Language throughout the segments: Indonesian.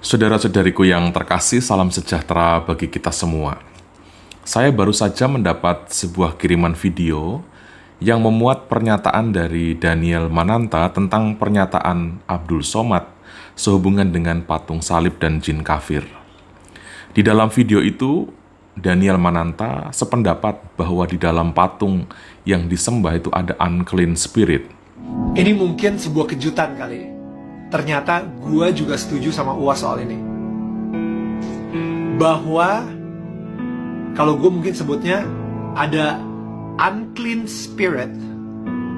Saudara-saudariku yang terkasih, salam sejahtera bagi kita semua. Saya baru saja mendapat sebuah kiriman video yang memuat pernyataan dari Daniel Mananta tentang pernyataan Abdul Somad sehubungan dengan patung salib dan jin kafir. Di dalam video itu, Daniel Mananta sependapat bahwa di dalam patung yang disembah itu ada unclean spirit. Ini mungkin sebuah kejutan kali. Ternyata gue juga setuju sama Uwas soal ini. Bahwa kalau gue mungkin sebutnya ada unclean spirit,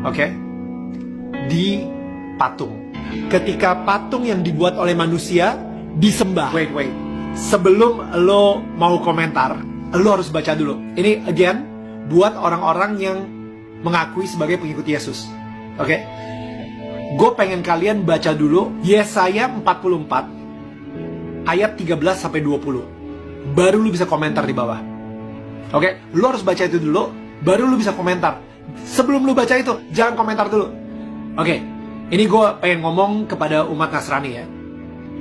oke, di patung. Ketika patung yang dibuat oleh manusia disembah. Wait. Sebelum lo mau komentar, lo harus baca dulu. Ini again buat orang-orang yang mengakui sebagai pengikut Yesus. Oke? Gue pengen kalian baca dulu Yesaya 44 ayat 13-20. Baru lu bisa komentar di bawah. Oke? Lu harus baca itu dulu, baru lu bisa komentar. Sebelum lu baca itu, jangan komentar dulu. Oke, ini gue pengen ngomong kepada umat Nasrani ya.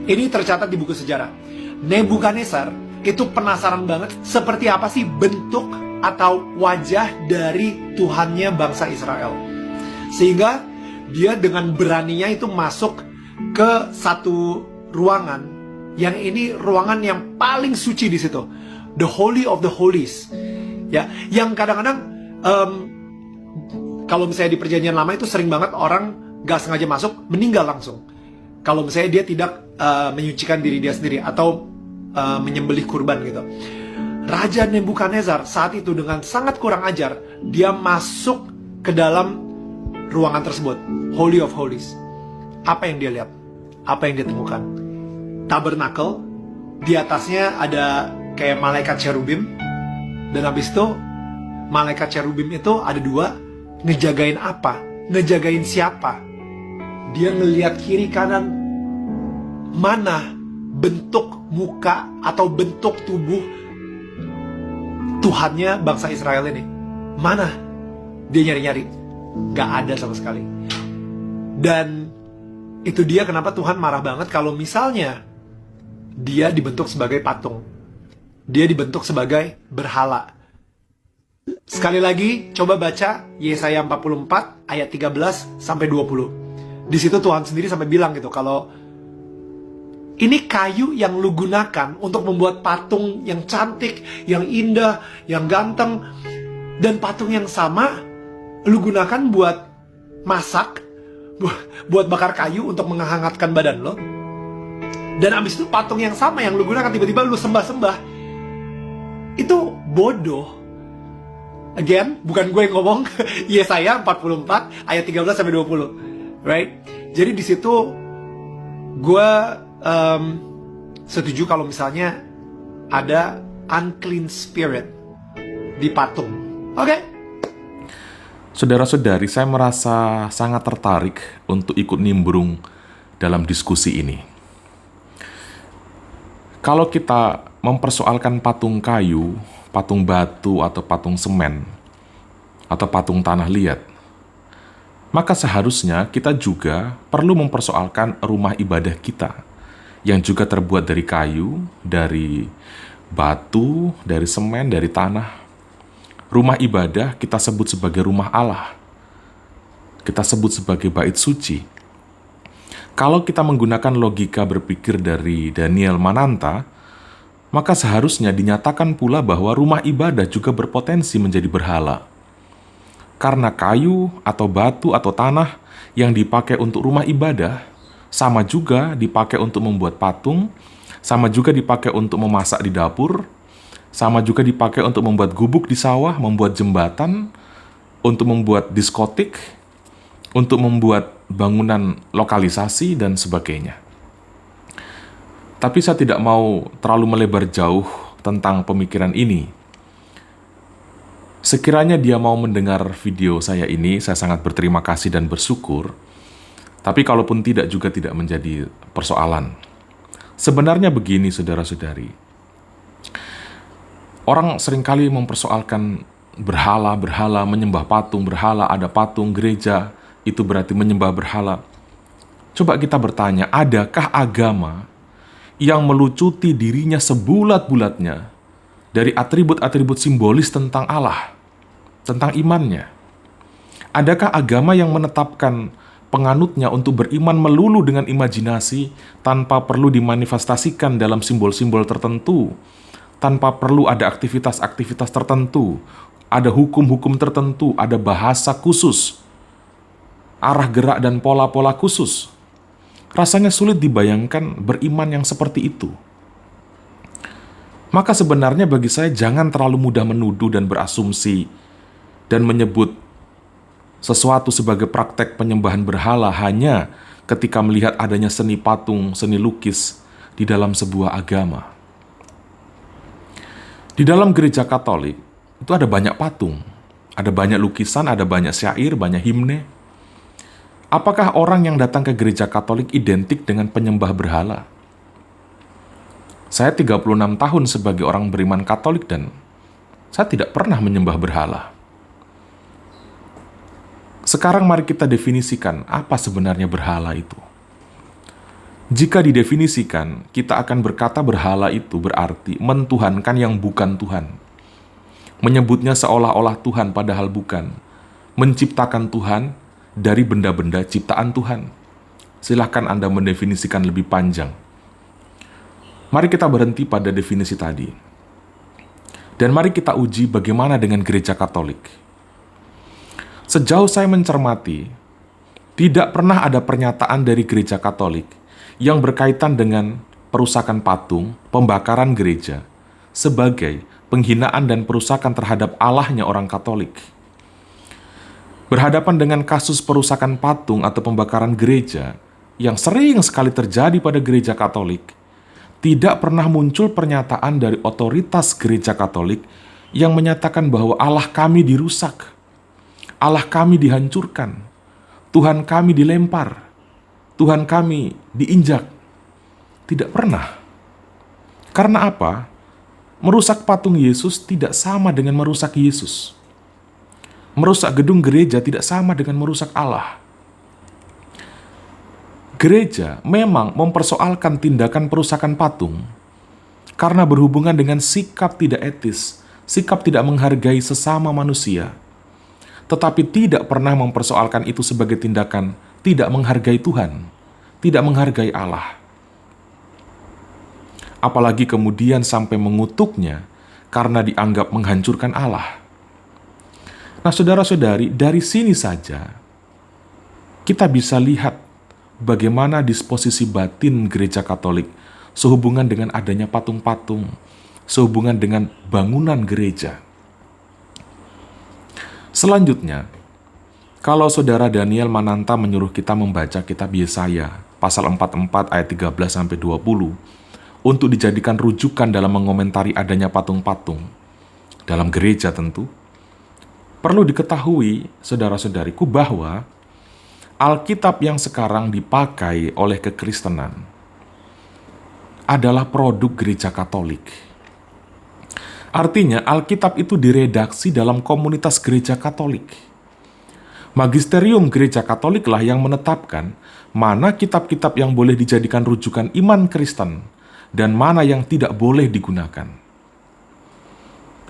Ini tercatat di buku sejarah. Nebukadnezar itu penasaran banget seperti apa sih bentuk atau wajah dari Tuhannya bangsa Israel. Sehingga dia dengan beraninya itu masuk ke satu ruangan yang ini ruangan yang paling suci di situ, the holy of the holies. Ya, yang kadang-kadang kalau misalnya di perjanjian lama itu sering banget orang gak sengaja masuk meninggal langsung. Kalau misalnya dia tidak menyucikan diri dia sendiri atau menyembelih kurban gitu. Raja Nebukadnezar saat itu dengan sangat kurang ajar dia masuk ke dalam ruangan tersebut, Holy of Holies. Apa yang dia lihat? Apa yang dia temukan? Tabernakel, di atasnya ada kayak malaikat cherubim, dan habis itu malaikat cherubim itu ada dua, ngejagain apa? Ngejagain siapa? Dia ngelihat kiri kanan, mana bentuk muka atau bentuk tubuh Tuhannya bangsa Israel ini? Mana? Dia nyari-nyari. Gak ada sama sekali. Dan itu dia kenapa Tuhan marah banget kalau misalnya dia dibentuk sebagai patung, dia dibentuk sebagai berhala. Sekali lagi coba baca Yesaya 44 ayat 13-20. Di situ Tuhan sendiri sampai bilang gitu, kalau ini kayu yang lu gunakan untuk membuat patung yang cantik, yang indah, yang ganteng, dan patung yang sama lu gunakan buat masak, buat bakar kayu untuk menghangatkan badan lo. Dan abis itu patung yang sama yang lu gunakan tiba-tiba lu sembah-sembah. Itu bodoh. Again, bukan gue yang ngomong. Yesaya 44 ayat 13-20. Right? Jadi di situ gue setuju kalau misalnya ada unclean spirit di patung. Oke? Saudara-saudari, saya merasa sangat tertarik untuk ikut nimbrung dalam diskusi ini. Kalau kita mempersoalkan patung kayu, patung batu, atau patung semen, atau patung tanah liat, maka seharusnya kita juga perlu mempersoalkan rumah ibadah kita, yang juga terbuat dari kayu, dari batu, dari semen, dari tanah. Rumah ibadah kita sebut sebagai rumah Allah. Kita sebut sebagai bait suci. Kalau kita menggunakan logika berpikir dari Daniel Mananta, maka seharusnya dinyatakan pula bahwa rumah ibadah juga berpotensi menjadi berhala. Karena kayu atau batu atau tanah yang dipakai untuk rumah ibadah, sama juga dipakai untuk membuat patung, sama juga dipakai untuk memasak di dapur, sama juga dipakai untuk membuat gubuk di sawah, membuat jembatan, untuk membuat diskotik, untuk membuat bangunan lokalisasi, dan sebagainya. Tapi saya tidak mau terlalu melebar jauh tentang pemikiran ini. Sekiranya dia mau mendengar video saya ini, saya sangat berterima kasih dan bersyukur. Tapi kalaupun tidak, juga tidak menjadi persoalan. Sebenarnya begini, saudara-saudari. Orang seringkali mempersoalkan berhala, menyembah patung, berhala, ada patung, gereja, itu berarti menyembah berhala. Coba kita bertanya, adakah agama yang melucuti dirinya sebulat-bulatnya dari atribut-atribut simbolis tentang Allah, tentang imannya? Adakah agama yang menetapkan penganutnya untuk beriman melulu dengan imajinasi tanpa perlu dimanifestasikan dalam simbol-simbol tertentu, tanpa perlu ada aktivitas-aktivitas tertentu, ada hukum-hukum tertentu, ada bahasa khusus, arah gerak dan pola-pola khusus? Rasanya sulit dibayangkan beriman yang seperti itu. Maka sebenarnya bagi saya jangan terlalu mudah menuduh dan berasumsi dan menyebut sesuatu sebagai praktek penyembahan berhala hanya ketika melihat adanya seni patung, seni lukis di dalam sebuah agama. Di dalam gereja Katolik itu ada banyak patung, ada banyak lukisan, ada banyak syair, banyak himne. Apakah orang yang datang ke gereja Katolik identik dengan penyembah berhala? Saya 36 tahun sebagai orang beriman Katolik dan saya tidak pernah menyembah berhala. Sekarang mari kita definisikan apa sebenarnya berhala itu. Jika didefinisikan, kita akan berkata berhala itu berarti mentuhankan yang bukan Tuhan. Menyebutnya seolah-olah Tuhan padahal bukan. Menciptakan Tuhan dari benda-benda ciptaan Tuhan. Silahkan Anda mendefinisikan lebih panjang. Mari kita berhenti pada definisi tadi. Dan mari kita uji bagaimana dengan gereja Katolik. Sejauh saya mencermati, tidak pernah ada pernyataan dari gereja Katolik yang berkaitan dengan perusakan patung, pembakaran gereja, sebagai penghinaan dan perusakan terhadap Allahnya orang Katolik. Berhadapan dengan kasus perusakan patung atau pembakaran gereja yang sering sekali terjadi pada gereja Katolik, tidak pernah muncul pernyataan dari otoritas gereja Katolik yang menyatakan bahwa Allah kami dirusak, Allah kami dihancurkan, Tuhan kami dilempar, Tuhan kami diinjak. Tidak pernah. Karena apa? Merusak patung Yesus tidak sama dengan merusak Yesus. Merusak gedung gereja tidak sama dengan merusak Allah. Gereja memang mempersoalkan tindakan perusakan patung karena berhubungan dengan sikap tidak etis, sikap tidak menghargai sesama manusia, tetapi tidak pernah mempersoalkan itu sebagai tindakan tidak menghargai Tuhan, tidak menghargai Allah. Apalagi kemudian sampai mengutuknya karena dianggap menghancurkan Allah. Nah, saudara-saudari, dari sini saja kita bisa lihat bagaimana disposisi batin gereja Katolik sehubungan dengan adanya patung-patung, sehubungan dengan bangunan gereja. Selanjutnya, kalau saudara Daniel Mananta menyuruh kita membaca kitab Yesaya, pasal 44 ayat 13-20, untuk dijadikan rujukan dalam mengomentari adanya patung-patung, dalam gereja tentu, perlu diketahui, saudara-saudariku, bahwa Alkitab yang sekarang dipakai oleh kekristenan adalah produk gereja Katolik. Artinya, Alkitab itu diredaksi dalam komunitas gereja Katolik. Magisterium gereja Katoliklah yang menetapkan mana kitab-kitab yang boleh dijadikan rujukan iman Kristen dan mana yang tidak boleh digunakan.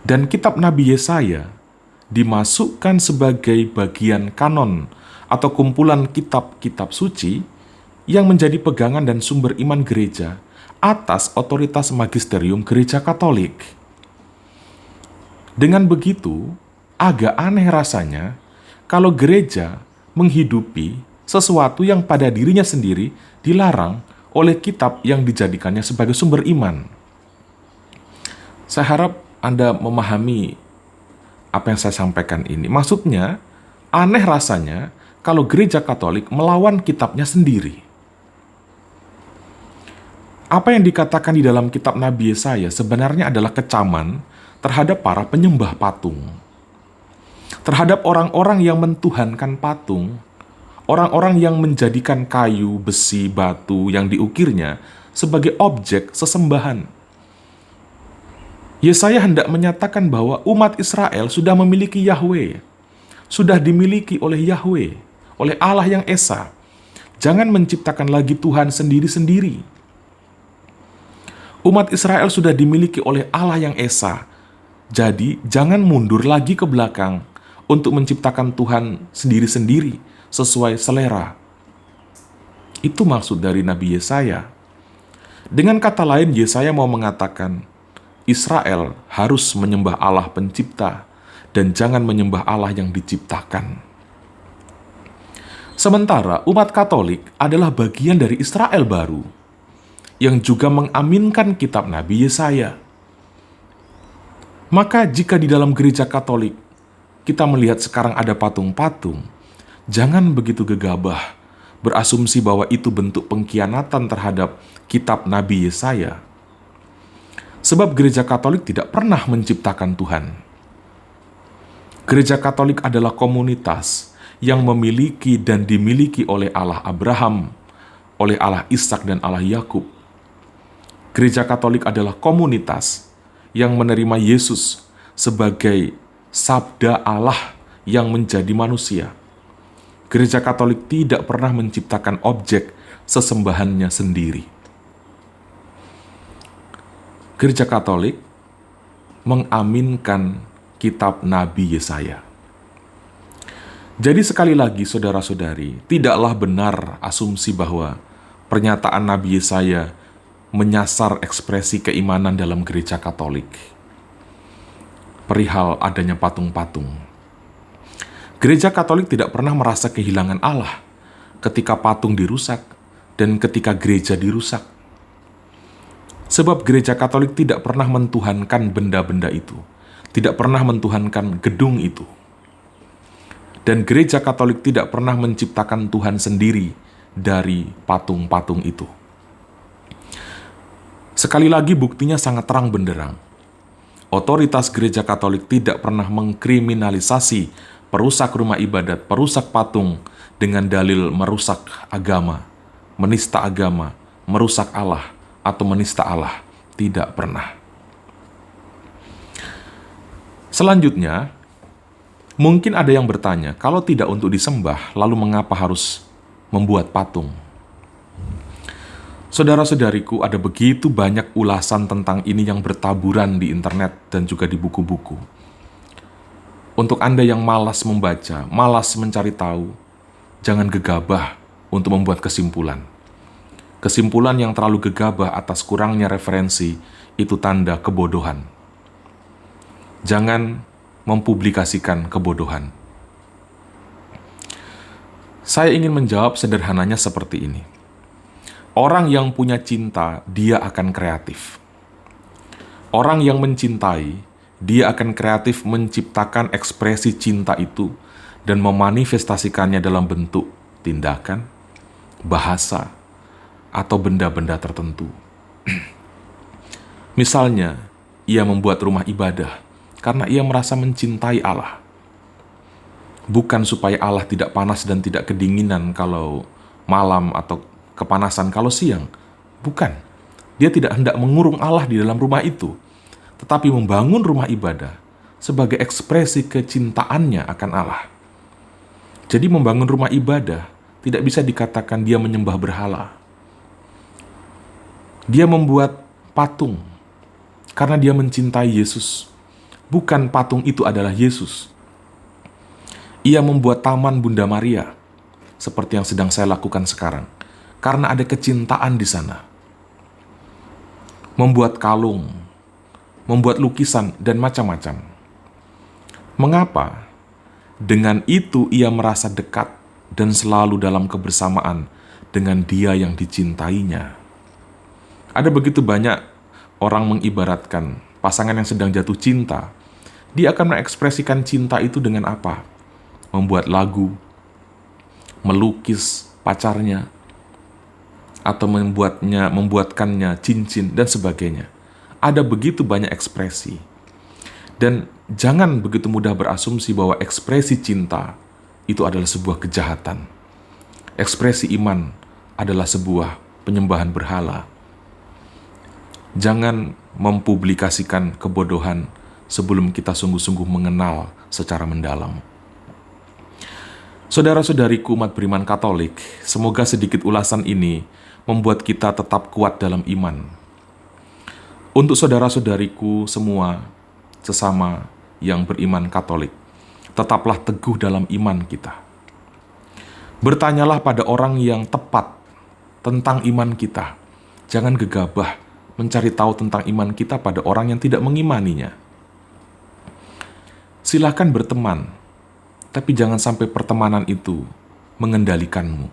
Dan kitab Nabi Yesaya dimasukkan sebagai bagian kanon atau kumpulan kitab-kitab suci yang menjadi pegangan dan sumber iman gereja atas otoritas magisterium gereja Katolik. Dengan begitu, agak aneh rasanya kalau gereja menghidupi sesuatu yang pada dirinya sendiri dilarang oleh kitab yang dijadikannya sebagai sumber iman. Saya harap Anda memahami apa yang saya sampaikan ini. Maksudnya, aneh rasanya kalau gereja Katolik melawan kitabnya sendiri. Apa yang dikatakan di dalam kitab Nabi Yesaya sebenarnya adalah kecaman terhadap para penyembah patung. Terhadap orang-orang yang mentuhankan patung, orang-orang yang menjadikan kayu, besi, batu yang diukirnya sebagai objek sesembahan. Yesaya hendak menyatakan bahwa umat Israel sudah memiliki Yahweh, sudah dimiliki oleh Yahweh, oleh Allah yang Esa. Jangan menciptakan lagi Tuhan sendiri-sendiri. Umat Israel sudah dimiliki oleh Allah yang esa. Jadi, jangan mundur lagi ke belakang untuk menciptakan Tuhan sendiri-sendiri sesuai selera. Itu maksud dari Nabi Yesaya. Dengan kata lain, Yesaya mau mengatakan, Israel harus menyembah Allah pencipta dan jangan menyembah Allah yang diciptakan. Sementara umat Katolik adalah bagian dari Israel baru yang juga mengaminkan kitab Nabi Yesaya. Maka jika di dalam gereja Katolik kita melihat sekarang ada patung-patung, jangan begitu gegabah berasumsi bahwa itu bentuk pengkhianatan terhadap kitab Nabi Yesaya. Sebab gereja Katolik tidak pernah menciptakan Tuhan. Gereja Katolik adalah komunitas yang memiliki dan dimiliki oleh Allah Abraham, oleh Allah Ishak dan Allah Yakub. Gereja Katolik adalah komunitas yang menerima Yesus sebagai sabda Allah yang menjadi manusia. Gereja Katolik tidak pernah menciptakan objek sesembahannya sendiri. Gereja Katolik mengaminkan kitab Nabi Yesaya. Jadi sekali lagi saudara-saudari, tidaklah benar asumsi bahwa pernyataan Nabi Yesaya menyasar ekspresi keimanan dalam gereja Katolik perihal adanya patung-patung. Gereja Katolik tidak pernah merasa kehilangan Allah ketika patung dirusak dan ketika gereja dirusak. Sebab gereja Katolik tidak pernah mentuhankan benda-benda itu, tidak pernah mentuhankan gedung itu. Dan gereja Katolik tidak pernah menciptakan Tuhan sendiri dari patung-patung itu. Sekali lagi buktinya sangat terang benderang. Otoritas gereja Katolik tidak pernah mengkriminalisasi perusak rumah ibadat, perusak patung dengan dalil merusak agama, menista agama, merusak Allah, atau menista Allah. Tidak pernah. Selanjutnya, mungkin ada yang bertanya, kalau tidak untuk disembah, lalu mengapa harus membuat patung? Saudara-saudariku, ada begitu banyak ulasan tentang ini yang bertaburan di internet dan juga di buku-buku. Untuk Anda yang malas membaca, malas mencari tahu, jangan gegabah untuk membuat kesimpulan. Kesimpulan yang terlalu gegabah atas kurangnya referensi itu tanda kebodohan. Jangan mempublikasikan kebodohan. Saya ingin menjawab sederhananya seperti ini. Orang yang punya cinta, dia akan kreatif. Orang yang mencintai, dia akan kreatif menciptakan ekspresi cinta itu dan memanifestasikannya dalam bentuk tindakan, bahasa, atau benda-benda tertentu. Misalnya, ia membuat rumah ibadah karena ia merasa mencintai Allah. Bukan supaya Allah tidak panas dan tidak kedinginan kalau malam atau kepanasan kalau siang. Bukan. Dia tidak hendak mengurung Allah di dalam rumah itu, tetapi membangun rumah ibadah sebagai ekspresi kecintaannya akan Allah. Jadi membangun rumah ibadah tidak bisa dikatakan dia menyembah berhala. Dia membuat patung karena dia mencintai Yesus. Bukan patung itu adalah Yesus. Ia membuat taman Bunda Maria, seperti yang sedang saya lakukan sekarang, karena ada kecintaan di sana. Membuat kalung, membuat lukisan, dan macam-macam. Mengapa? Dengan itu ia merasa dekat dan selalu dalam kebersamaan dengan dia yang dicintainya. Ada begitu banyak orang mengibaratkan pasangan yang sedang jatuh cinta. Dia akan mengekspresikan cinta itu dengan apa? Membuat lagu, melukis pacarnya, atau membuatkannya cincin, dan sebagainya. Ada begitu banyak ekspresi. Dan jangan begitu mudah berasumsi bahwa ekspresi cinta itu adalah sebuah kejahatan. Ekspresi iman adalah sebuah penyembahan berhala. Jangan mempublikasikan kebodohan sebelum kita sungguh-sungguh mengenal secara mendalam. Saudara-saudariku umat beriman Katolik, semoga sedikit ulasan ini membuat kita tetap kuat dalam iman. Untuk saudara-saudariku semua, sesama yang beriman Katolik, tetaplah teguh dalam iman kita. Bertanyalah pada orang yang tepat tentang iman kita. Jangan gegabah mencari tahu tentang iman kita pada orang yang tidak mengimaninya. Silakan berteman, tapi jangan sampai pertemanan itu mengendalikanmu.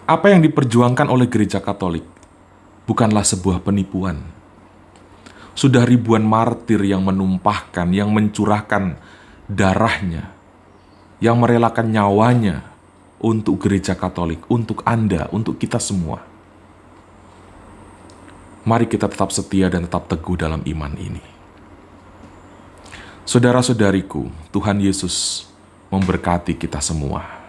Apa yang diperjuangkan oleh Gereja Katolik bukanlah sebuah penipuan. Sudah ribuan martir yang menumpahkan, yang mencurahkan darahnya, yang merelakan nyawanya untuk Gereja Katolik, untuk Anda, untuk kita semua. Mari kita tetap setia dan tetap teguh dalam iman ini. Saudara-saudariku, Tuhan Yesus memberkati kita semua.